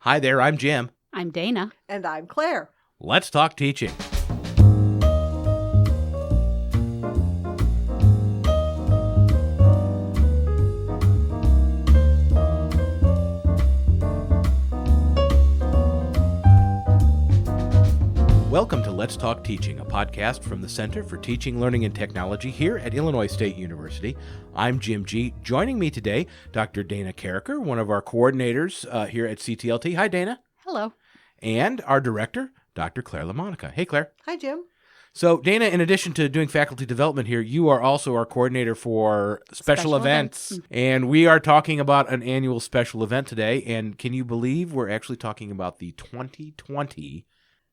Hi there, I'm Jim. I'm Dana. And I'm Claire. Let's talk teaching. Welcome to Let's Talk Teaching, a podcast from the Center for Teaching, Learning, and Technology here at Illinois State University. I'm Jim G. Joining me today, Dr. Dana Karraker, one of our coordinators here at CTLT. Hi, Dana. Hello. And our director, Dr. Claire LaMonica. Hey, Claire. Hi, Jim. So, Dana, in addition to doing faculty development here, you are also our coordinator for special events. And we are talking about an annual special event today. And can you believe we're actually talking about the 2020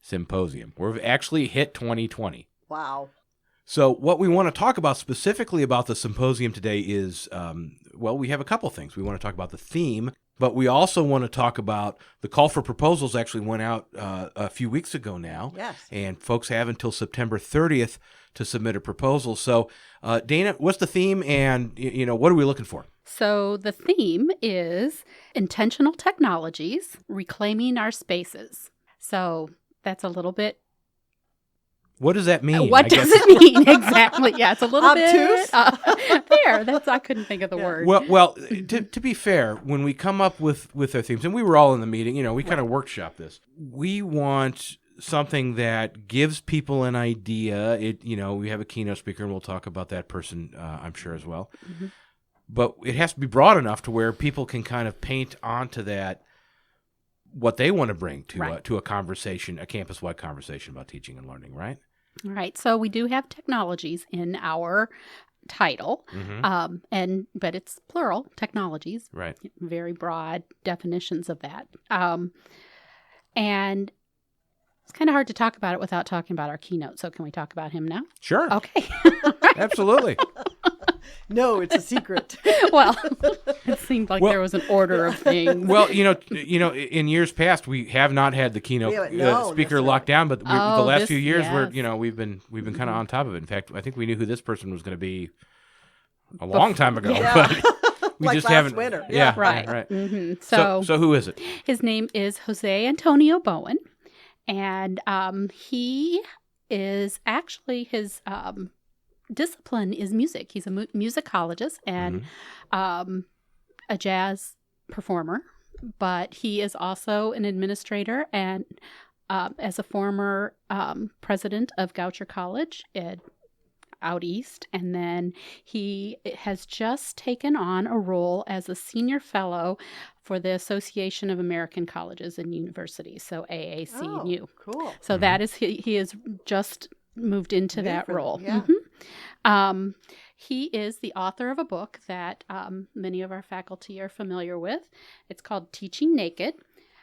Symposium? We've actually hit 2020. Wow. So what we want to talk about specifically about the symposium today is, we have a couple things. We want to talk about the theme, but we also want to talk about the call for proposals actually went out a few weeks ago now. Yes. And folks have until September 30th to submit a proposal. So, Dana, what's the theme and, what are we looking for? So the theme is intentional technologies, reclaiming our spaces. So that's a little bit. What does that mean? What does it mean exactly? Yeah, it's a little Obtuse? bit there. I couldn't think of the word. Well, to be fair, when we come up with our themes, and we were all in the meeting, we kind of workshop this. We want something that gives people an idea. We have a keynote speaker, and we'll talk about that person, I'm sure, as well. Mm-hmm. But it has to be broad enough to where people can kind of paint onto that what they want to bring to a conversation, a campus-wide conversation about teaching and learning, right? Right. So we do have technologies in our title, but it's plural, technologies. Right. Very broad definitions of that. And it's kind of hard to talk about it without talking about our keynote. So can we talk about him now? Sure. Okay. Absolutely. No, it's a secret. Well, it seemed like there was an order of things. Well, in years past, we have not had the keynote speaker locked down, but the last few years, we've been kind of on top of it. In fact, I think we knew who this person was going to be a long time ago, but we like just last haven't. winter. Yeah, right. Right. Mm-hmm. So who is it? His name is José Antonio Bowen, and he is actually his discipline is music. He's a musicologist and a jazz performer, but he is also an administrator and as a former president of Goucher College out east. And then he has just taken on a role as a senior fellow for the Association of American Colleges and Universities, so AACU. Oh, cool. So that is he is just moved into that role. Yeah. He is the author of a book that many of our faculty are familiar with. It's called Teaching Naked: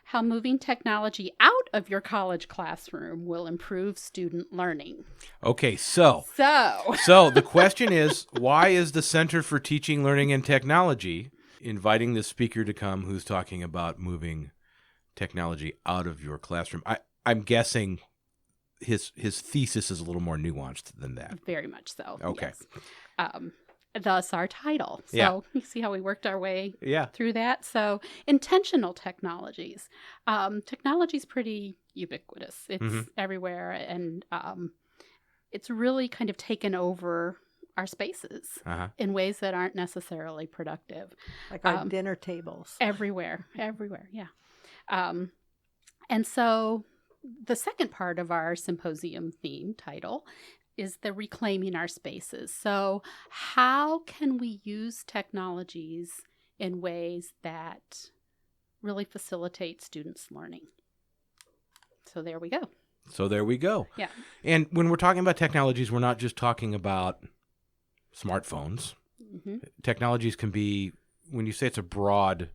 How Moving Technology Out of Your College Classroom Will Improve Student Learning. Okay, so the question is, why is the Center for Teaching, Learning, and Technology inviting the speaker to come who's talking about moving technology out of your classroom? I'm guessing his thesis is a little more nuanced than that. Very much so. Okay. Yes. Thus our title. So you see how we worked our way through that. So intentional technologies. Technology is pretty ubiquitous. It's everywhere, and it's really kind of taken over our spaces in ways that aren't necessarily productive. Like our dinner tables. Everywhere, yeah. And so the second part of our symposium theme title is the reclaiming our spaces. So how can we use technologies in ways that really facilitate students' learning? So there we go. Yeah. And when we're talking about technologies, we're not just talking about smartphones. Mm-hmm. Technologies can be, when you say it's a broad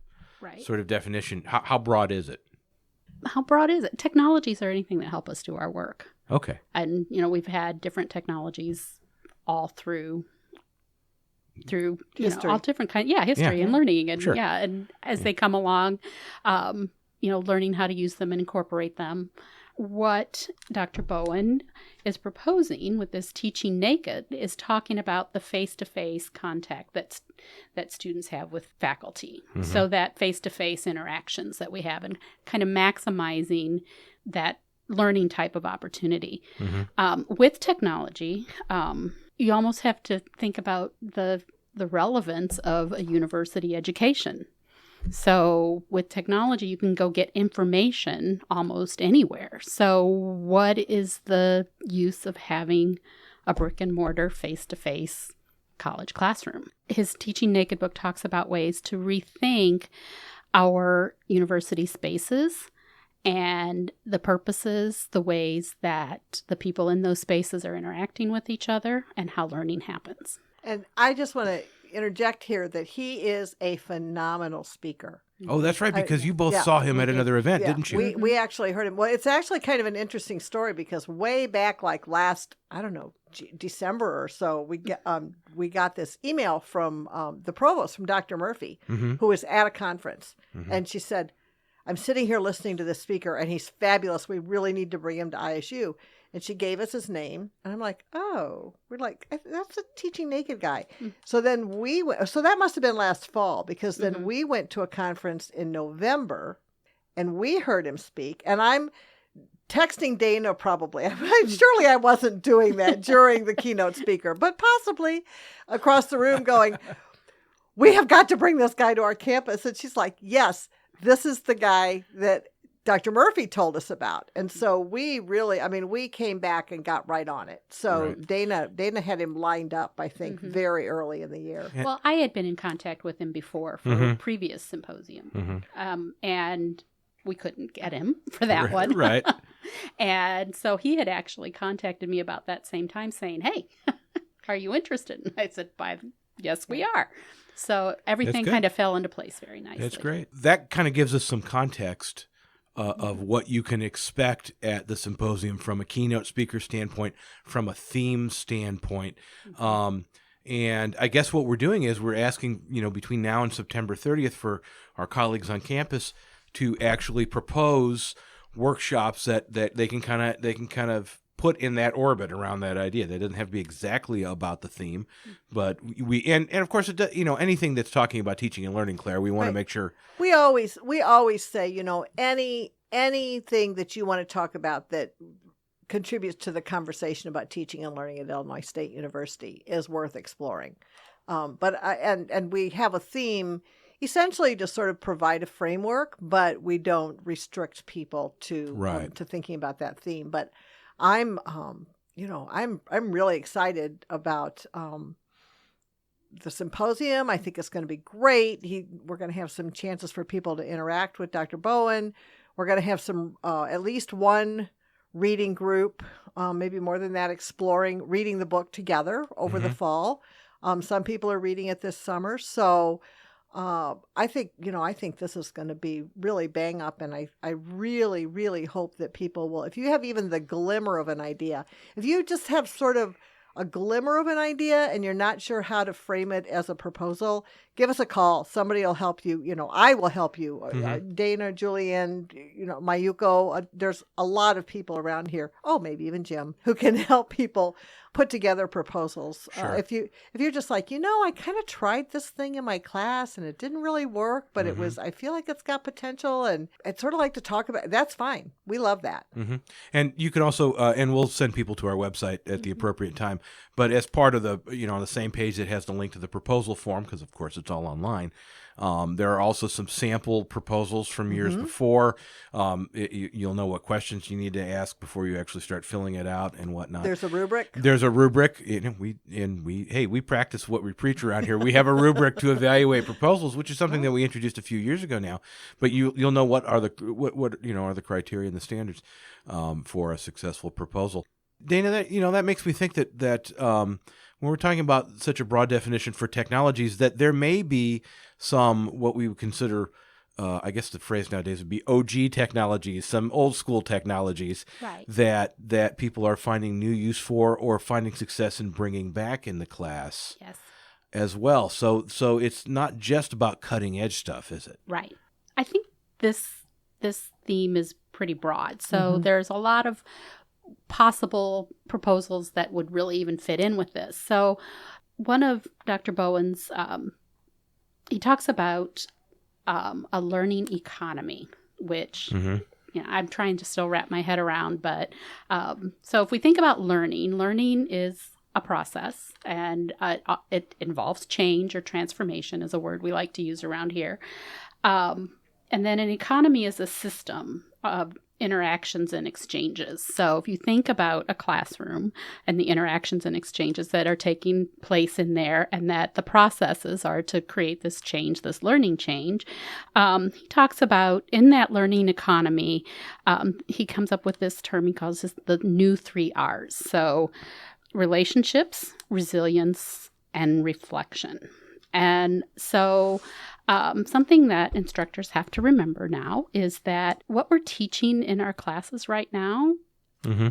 sort of definition, how broad is it? How broad is it? Technologies are anything that help us do our work. Okay. And, we've had different technologies all through history. All different kinds. Yeah, history and learning. And sure. and as they come along, learning how to use them and incorporate them. what Dr. Bowen is proposing with this Teaching Naked is talking about the face-to-face contact that students have with faculty. So that face-to-face interactions that we have and kind of maximizing that learning type of opportunity. With technology, you almost have to think about the relevance of a university education. So with technology, you can go get information almost anywhere. So what is the use of having a brick and mortar face-to-face college classroom? His Teaching Naked book talks about ways to rethink our university spaces and the purposes, the ways that the people in those spaces are interacting with each other, and how learning happens. And I just want to interject here that he is a phenomenal speaker. Oh, that's right, because you both saw him at another event, didn't you? We actually heard him. Well, it's actually kind of an interesting story because way back, like last, I don't know, December or so, we got this email from the provost, from Dr. Murphy, who was at a conference. And she said, I'm sitting here listening to this speaker, and he's fabulous. We really need to bring him to ISU. And she gave us his name. And I'm like, oh, we're like, that's a Teaching Naked guy. So then we went, so that must have been last fall, because then we went to a conference in November and we heard him speak. And I'm texting Dana probably. Surely I wasn't doing that during the keynote speaker, but possibly across the room going, we have got to bring this guy to our campus. And she's like, yes, this is the guy that Dr. Murphy told us about. And so we really, we came back and got right on it. So Dana had him lined up, I think, very early in the year. Well, I had been in contact with him before for a previous symposium. And we couldn't get him for that one. Right. And so he had actually contacted me about that same time saying, hey, are you interested? And I said, yes, we are. So everything kind of fell into place very nicely. That's great. That kind of gives us some context of what you can expect at the symposium from a keynote speaker standpoint, from a theme standpoint. And I guess what we're doing is we're asking, between now and September 30th for our colleagues on campus to actually propose workshops that they can kind of put in that orbit around that idea. That doesn't have to be exactly about the theme, but and of course it does, anything that's talking about teaching and learning, Claire, we want to make sure. We always say, anything that you want to talk about that contributes to the conversation about teaching and learning at Illinois State University is worth exploring. But we have a theme essentially to sort of provide a framework, but we don't restrict people to thinking about that theme. But I'm really excited about the symposium. I think it's going to be great. We're going to have some chances for people to interact with Dr. Bowen. We're going to have some, at least one reading group, maybe more than that, reading the book together over the fall. Some people are reading it this summer. So I think this is going to be really bang up. And I really, really hope that people will, if you have even the glimmer of an idea, if you just have sort of a glimmer of an idea and you're not sure how to frame it as a proposal, give us a call. Somebody will help you. I will help you. Dana, Julianne, Mayuko. There's a lot of people around here. Oh, maybe even Jim, who can help people put together proposals. Sure. If you're just like, I kind of tried this thing in my class and it didn't really work, but I feel like it's got potential and I'd sort of like to talk about it. That's fine. We love that. And you can also, and we'll send people to our website at the appropriate time, but as part of the, on the same page, it has the link to the proposal form, because of course it's all online. There are also some sample proposals from years before. You'll know what questions you need to ask before you actually start filling it out and whatnot. There's a rubric. We practice what we preach around here. We have a rubric to evaluate proposals, which is something that we introduced a few years ago now. But you'll know what are the criteria and the standards for a successful proposal. Dana, that makes me think that when we're talking about such a broad definition for technologies, that there may be some what we would consider, I guess the phrase nowadays would be OG technologies, some old school technologies that people are finding new use for or finding success in bringing back in the class as well. So it's not just about cutting edge stuff, is it? Right. I think this theme is pretty broad. So there's a lot of possible proposals that would really even fit in with this. So one of Dr. Bowen's, he talks about a learning economy, which I'm trying to still wrap my head around. But so if we think about learning is a process, and it involves change, or transformation is a word we like to use around here. And then an economy is a system of interactions and exchanges. So if you think about a classroom and the interactions and exchanges that are taking place in there, and that the processes are to create this change, this learning change, he talks about in that learning economy, he comes up with this term he calls this the new 3 R's. So relationships, resilience, and reflection. And so something that instructors have to remember now is that what we're teaching in our classes right now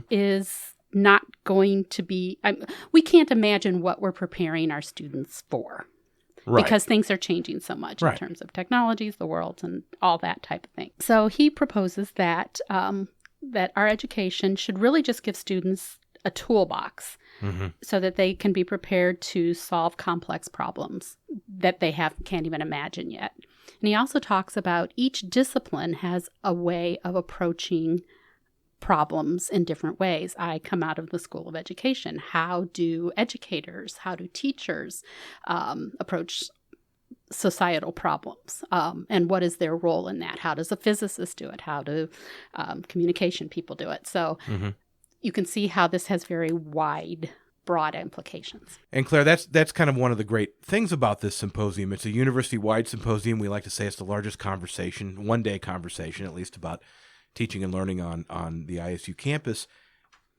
is not going to be, we can't imagine what we're preparing our students for. Right. Because things are changing so much in terms of technologies, the world, and all that type of thing. So he proposes that that our education should really just give students a toolbox so that they can be prepared to solve complex problems that they can't even imagine yet. And he also talks about each discipline has a way of approaching problems in different ways. I come out of the School of Education. How do educators, how do teachers approach societal problems? And what is their role in that? How does a physicist do it? How do communication people do it? So you can see how this has very wide, broad implications. And Claire, that's kind of one of the great things about this symposium. It's a university-wide symposium. We like to say it's the largest conversation, one-day conversation, at least, about teaching and learning on the ISU campus.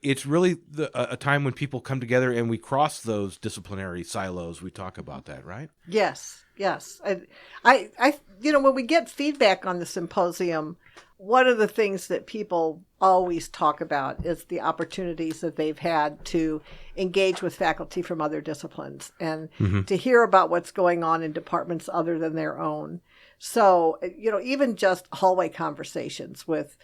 It's really a time when people come together and we cross those disciplinary silos. We talk about that, right? Yes. I when we get feedback on the symposium, one of the things that people always talk about is the opportunities that they've had to engage with faculty from other disciplines and to hear about what's going on in departments other than their own. So, even just hallway conversations with,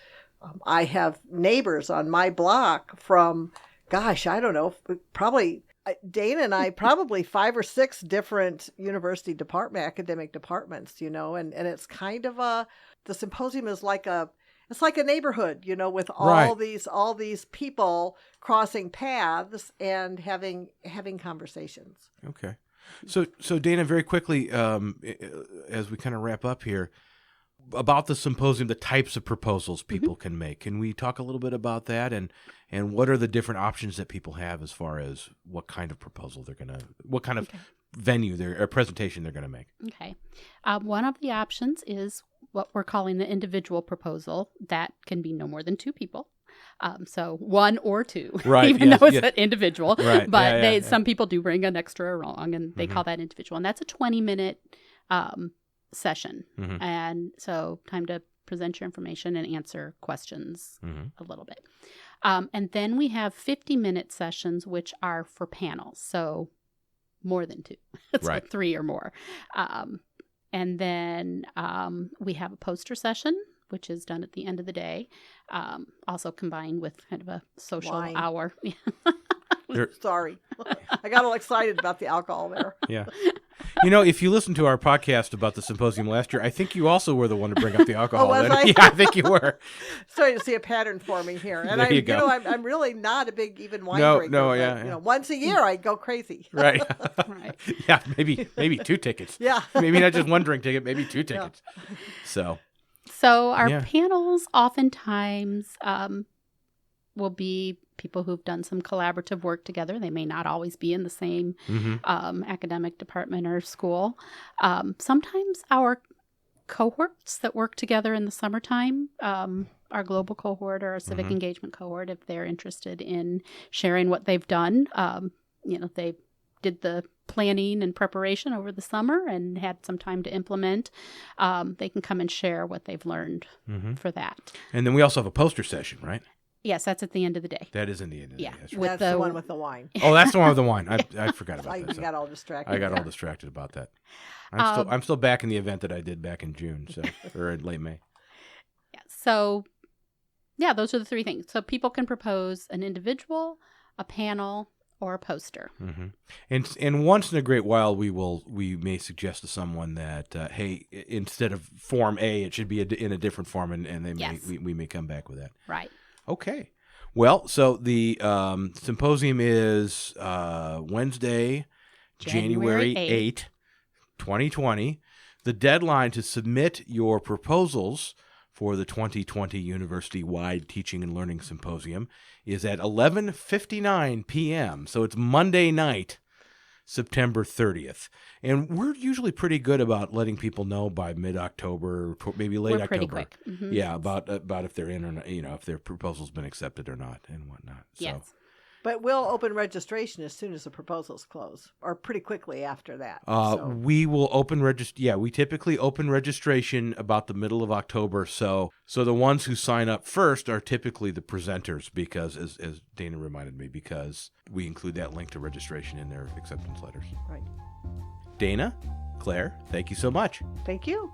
I have neighbors on my block from, gosh, I don't know, probably Dana and I, probably 5 or 6 different university academic departments, and it's kind of the symposium is like it's like a neighborhood, with all these people crossing paths and having conversations. Okay. So Dana, very quickly, as we kind of wrap up here, about the symposium, the types of proposals people can make. Can we talk a little bit about that, and what are the different options that people have as far as what kind of proposal what kind of venue or presentation they're going to make? Okay. One of the options is what we're calling the individual proposal. That can be no more than 2 people. So 1 or 2, right, even though it's an individual. Right. But some people do bring an extra along, and they call that individual. And that's a 20-minute session. And so time to present your information and answer questions a little bit. And then we have 50-minute sessions, which are for panels. So more than 2. It's like 3 or more. And then we have a poster session, which is done at the end of the day, also combined with kind of a social hour. Sorry. I got all excited about the alcohol there. Yeah. If you listen to our podcast about the symposium last year, I think you also were the one to bring up the alcohol. Was I? Yeah, I think you were. Starting to see a pattern forming here. And there you go. I'm really not a big even wine drinker. No, once a year I go crazy. Right. Yeah, maybe 2 tickets. Yeah. Maybe not just 1 drink ticket, maybe 2 tickets. Yeah. So our panels oftentimes will be people who've done some collaborative work together. They may not always be in the same academic department or school. Sometimes our cohorts that work together in the summertime, our global cohort or our civic engagement cohort, if they're interested in sharing what they've done, they did the planning and preparation over the summer and had some time to implement, they can come and share what they've learned for that. And then we also have a poster session, right? Yes, that's at the end of the day. That is in the end of the day. That's, right. That's the one with the wine. Oh, that's the one with the wine. I forgot about that. You got all distracted. I got all distracted about that. I'm still back in the event that I did back in June, or in late May. Yeah. So Yeah, those are the three things. So people can propose an individual, a panel, or a poster. Mm-hmm. And once in a great while, we may suggest to someone that hey, instead of form A, it should be in a different form, and they Yes. we may come back with that. Right. Okay. Well, so the symposium is Wednesday, January 8, 2020. The deadline to submit your proposals for the 2020 University-wide Teaching and Learning Symposium is at 11:59 p.m. So it's Monday night, September 30th. And we're usually pretty good about letting people know by mid-October, maybe late We're pretty October. quick. Mm-hmm. Yeah, about if they're in or not, if their proposal's been accepted or not and whatnot. So. Yes. But we'll open registration as soon as the proposals close, or pretty quickly after that. We will open we typically open registration about the middle of October. So the ones who sign up first are typically the presenters, because as Dana reminded me, because we include that link to registration in their acceptance letters. Right. Dana, Claire, thank you so much. Thank you.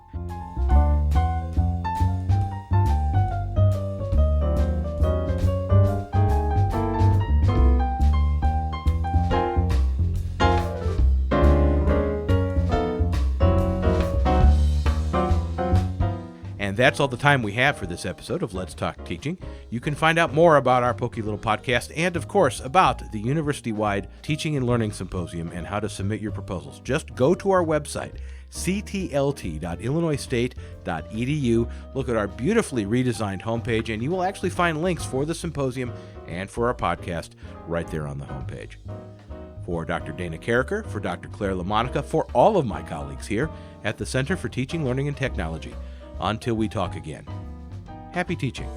And that's all the time we have for this episode of Let's Talk Teaching. You can find out more about our Pokey Little podcast and, of course, about the university-wide Teaching and Learning Symposium and how to submit your proposals. Just go to our website, CTLT.IllinoisState.edu. Look at our beautifully redesigned homepage, and you will actually find links for the symposium and for our podcast right there on the homepage. For Dr. Dana Karraker, for Dr. Claire LaMonica, for all of my colleagues here at the Center for Teaching, Learning, and Technology, until we talk again, happy teaching.